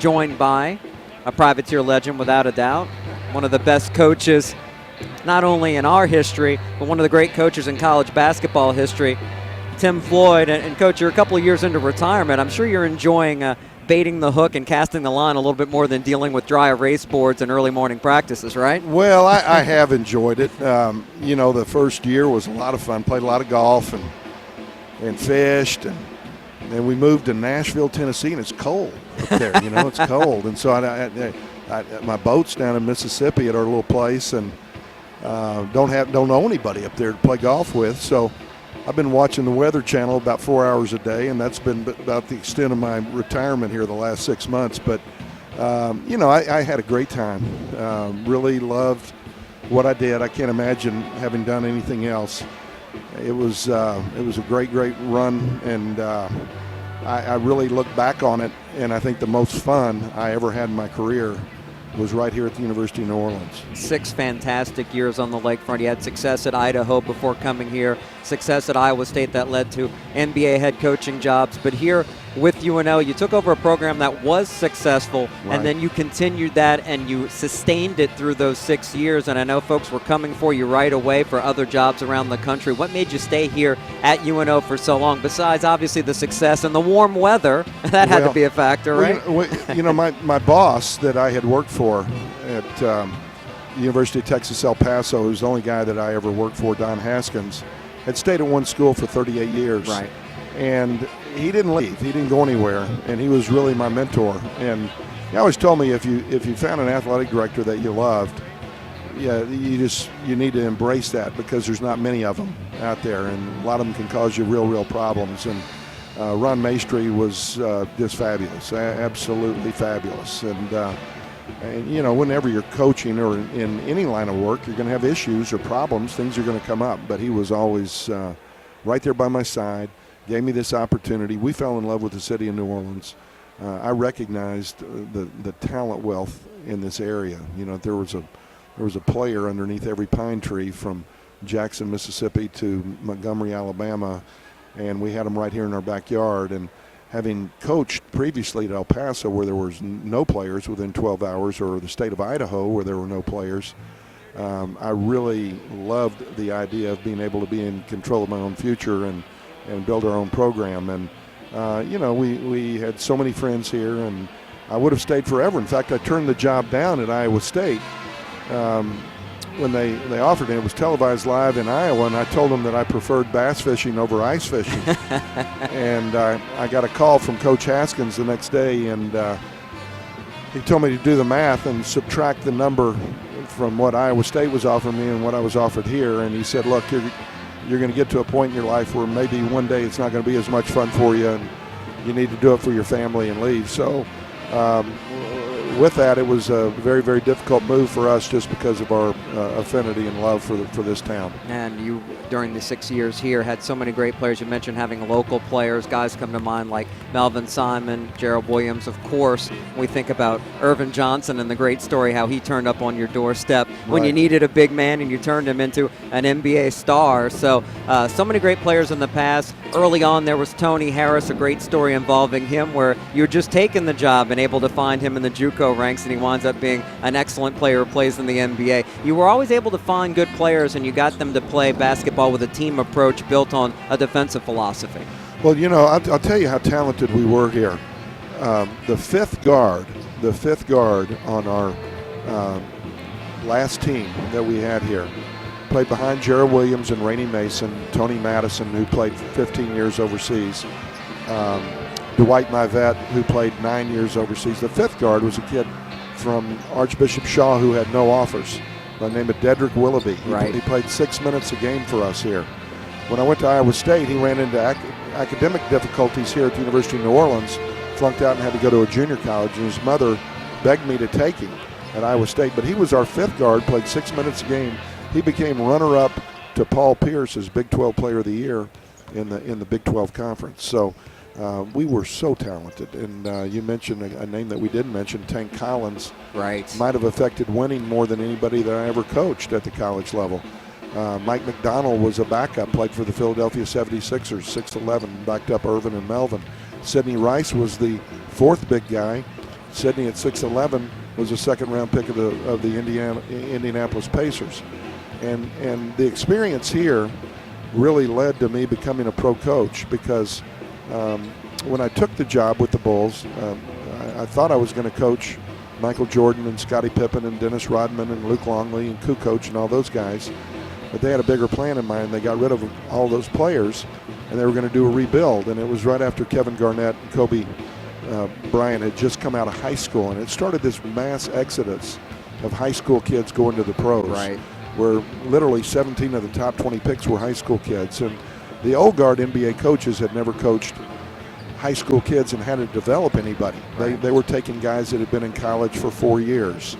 joined by a privateer legend without a doubt, one of the best coaches not only in our history, but one of the great coaches in college basketball history, Tim Floyd. And Coach, you're a couple of years into retirement. I'm sure you're enjoying baiting the hook and casting the line a little bit more than dealing with dry erase boards and early morning practices, right? Well, I have enjoyed it. The first year was a lot of fun. Played a lot of golf and fished, and then we moved to Nashville, Tennessee, and it's cold up there. It's cold, and so my boat's down in Mississippi at our little place, and don't know anybody up there to play golf with. So I've been watching the Weather Channel about 4 hours a day, and that's been about the extent of my retirement here the last 6 months. But I had a great time. Really loved what I did. I can't imagine having done anything else. It was a great run, and I really look back on it, and I think the most fun I ever had in my career was right here at the University of New Orleans. 6 fantastic years on the lakefront. He had success at Idaho before coming here, success at Iowa State that led to NBA head coaching jobs. But here with UNO, you took over a program that was successful, right, and then you continued that and you sustained it through those 6 years. And I know folks were coming for you right away for other jobs around the country. What made you stay here at UNO for so long, besides obviously the success and the warm weather? That had to be a factor, right? My boss that I had worked for at the University of Texas El Paso, who's the only guy that I ever worked for, Don Haskins, had stayed at one school for 38 years. Right. And he didn't leave. He didn't go anywhere, and he was really my mentor. And he always told me if you found an athletic director that you loved, you need to embrace that, because there's not many of them out there, and a lot of them can cause you real problems. And Ron Maestri was just fabulous, absolutely fabulous. And whenever you're coaching or in any line of work, you're going to have issues or problems. Things are going to come up. But he was always right there by my side, gave me this opportunity. We fell in love with the city of New Orleans. I recognized the talent wealth in this area. There was a player underneath every pine tree from Jackson, Mississippi to Montgomery, Alabama, and we had them right here in our backyard. And having coached previously at El Paso, where there was no players within 12 hours, or the state of Idaho, where there were no players, I really loved the idea of being able to be in control of my own future and build our own program. And we had so many friends here, and I would have stayed forever. In fact, I turned the job down at Iowa State when they offered it. It was televised live in Iowa, and I told them that I preferred bass fishing over ice fishing. And I got a call from Coach Haskins the next day, and he told me to do the math and subtract the number from what Iowa State was offering me and what I was offered here. And he said, look, you're going to get to a point in your life where maybe one day it's not going to be as much fun for you, and you need to do it for your family and leave. So with that, it was a very difficult move for us, just because of our affinity and love for this town. And you, during the 6 years here, had so many great players. You mentioned having local players. Guys come to mind like Melvin Simon, Gerald Williams, of course. We think about Irvin Johnson and the great story how he turned up on your doorstep when you needed a big man, and you turned him into an NBA star. So many great players in the past. Early on, there was Tony Harris, a great story involving him, where you're just taking the job and able to find him in the JUCO ranks, and he winds up being an excellent player who plays in the NBA. You were always able to find good players, and you got them to play basketball with a team approach built on a defensive philosophy. Well, I'll tell you how talented we were here. The fifth guard on our last team that we had here played behind Gerald Williams and Rainey Mason, Tony Madison, who played 15 years overseas, Dwight Mivette, who played 9 years overseas. The fifth guard was a kid from Archbishop Shaw who had no offers, by the name of Dedrick Willoughby. He played 6 minutes a game for us here. When I went to Iowa State, he ran into academic difficulties here at the University of New Orleans, flunked out and had to go to a junior college, and his mother begged me to take him at Iowa State. But he was our fifth guard, played 6 minutes a game. He became runner-up to Paul Pierce as Big 12 Player of the Year in the Big 12 Conference. So we were so talented. And you mentioned a name that we didn't mention, Tank Collins. Right. Might have affected winning more than anybody that I ever coached at the college level. Mike McDonald was a backup, played for the Philadelphia 76ers, 6'11", backed up Irvin and Melvin. Sidney Rice was the fourth big guy. Sidney at 6'11" was a second-round pick of the Indianapolis Pacers. And the experience here really led to me becoming a pro coach because when I took the job with the Bulls, I thought I was going to coach Michael Jordan and Scottie Pippen and Dennis Rodman and Luke Longley and Kukoc and all those guys. But they had a bigger plan in mind. They got rid of all those players, and they were going to do a rebuild. And it was right after Kevin Garnett and Kobe Bryant had just come out of high school. And it started this mass exodus of high school kids going to the pros. Right. Where literally 17 of the top 20 picks were high school kids. And the old guard NBA coaches had never coached high school kids and had to develop anybody. Right. They were taking guys that had been in college for 4 years.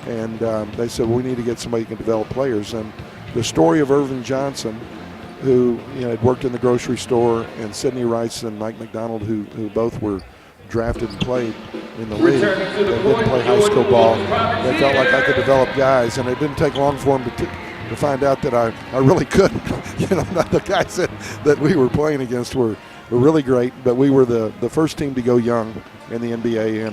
And they said, well, we need to get somebody who can develop players. And the story of Irvin Johnson, who had worked in the grocery store, and Sidney Rice and Mike McDonald, who both were drafted and played in the league that didn't play high school ball. They felt like I could develop guys, and it didn't take long for them to find out that I really couldn't. The guys that we were playing against were really great, but we were the first team to go young in the NBA,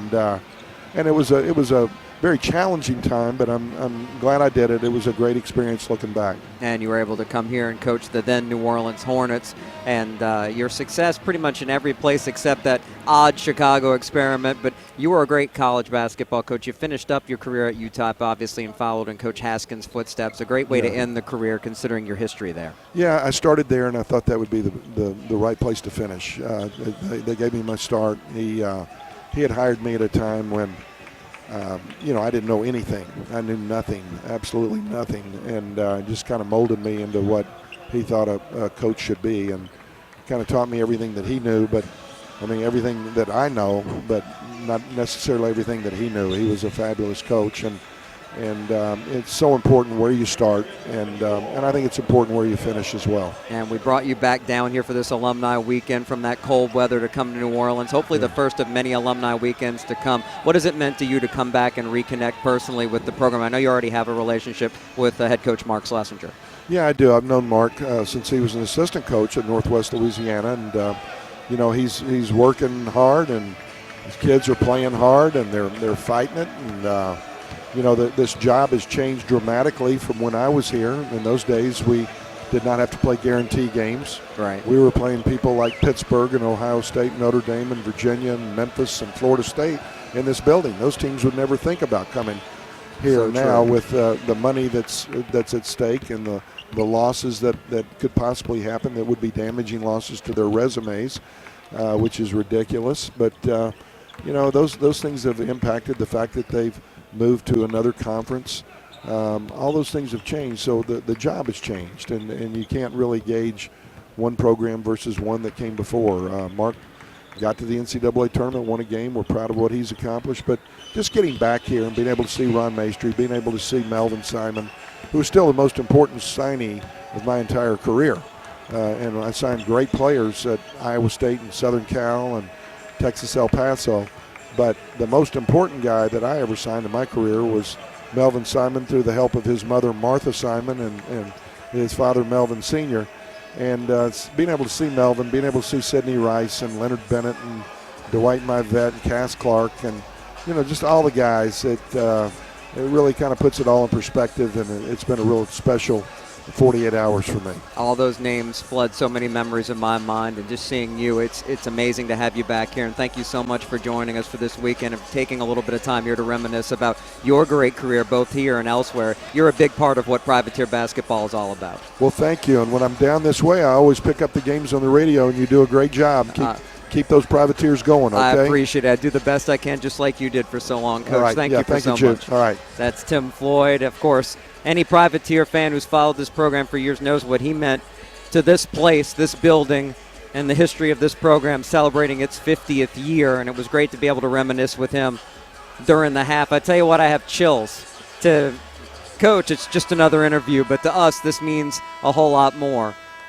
and it was a very challenging time, but I'm glad I did it. It was a great experience looking back. And you were able to come here and coach the then New Orleans Hornets, and your success pretty much in every place except that odd Chicago experiment. But you were a great college basketball coach. You finished up your career at Utah, obviously, and followed in Coach Haskins' footsteps. A great way to end the career considering your history there. Yeah, I started there, and I thought that would be the right place to finish. They gave me my start. He had hired me at a time when I didn't know anything. I knew nothing, absolutely nothing, and just kind of molded me into what he thought a coach should be, and kind of taught me everything that he knew, but everything that I know, but not necessarily everything that he knew. He was a fabulous coach, and it's so important where you start, and I think it's important where you finish as well. And we brought you back down here for this alumni weekend from that cold weather to come to New Orleans, hopefully the first of many alumni weekends to come. What has it meant to you to come back and reconnect personally with the program? I know you already have a relationship with head coach Mark Schlesinger. Yeah, I do. I've known Mark since he was an assistant coach at Northwest Louisiana, and he's working hard, and his kids are playing hard, and they're fighting it, and this job has changed dramatically from when I was here. In those days, we did not have to play guarantee games. Right. We were playing people like Pittsburgh and Ohio State, Notre Dame and Virginia and Memphis and Florida State in this building. Those teams would never think about coming here now with the money that's at stake and the losses that could possibly happen that would be damaging losses to their resumes, which is ridiculous. But, those things have impacted the fact that they've moved to another conference. All those things have changed, so the job has changed, and you can't really gauge one program versus one that came before. Mark got to the NCAA tournament, won a game. We're proud of what he's accomplished, but just getting back here and being able to see Ron Maestri, being able to see Melvin Simon, who is still the most important signee of my entire career. And I signed great players at Iowa State and Southern Cal and Texas El Paso. But the most important guy that I ever signed in my career was Melvin Simon, through the help of his mother, Martha Simon, and his father, Melvin Sr. And being able to see Melvin, being able to see Sidney Rice and Leonard Bennett and Dwight Myvet and Cass Clark and, just all the guys, it really kind of puts it all in perspective, and it's been a real special 48 hours for me. All those names flood so many memories in my mind, and just seeing you, it's amazing to have you back here. And thank you so much for joining us for this weekend and taking a little bit of time here to reminisce about your great career both here and elsewhere. You're a big part of what privateer basketball is all about. Well, thank you. And when I'm down this way, I always pick up the games on the radio, and you do a great job. Keep those privateers going, okay? I appreciate it. I do the best I can, just like you did for so long, Coach. All right. Thank you for so much. All right. That's Tim Floyd. Of course, any privateer fan who's followed this program for years knows what he meant to this place, this building, and the history of this program celebrating its 50th year. And it was great to be able to reminisce with him during the half. I tell you what, I have chills. To Coach, it's just another interview, but to us, this means a whole lot more.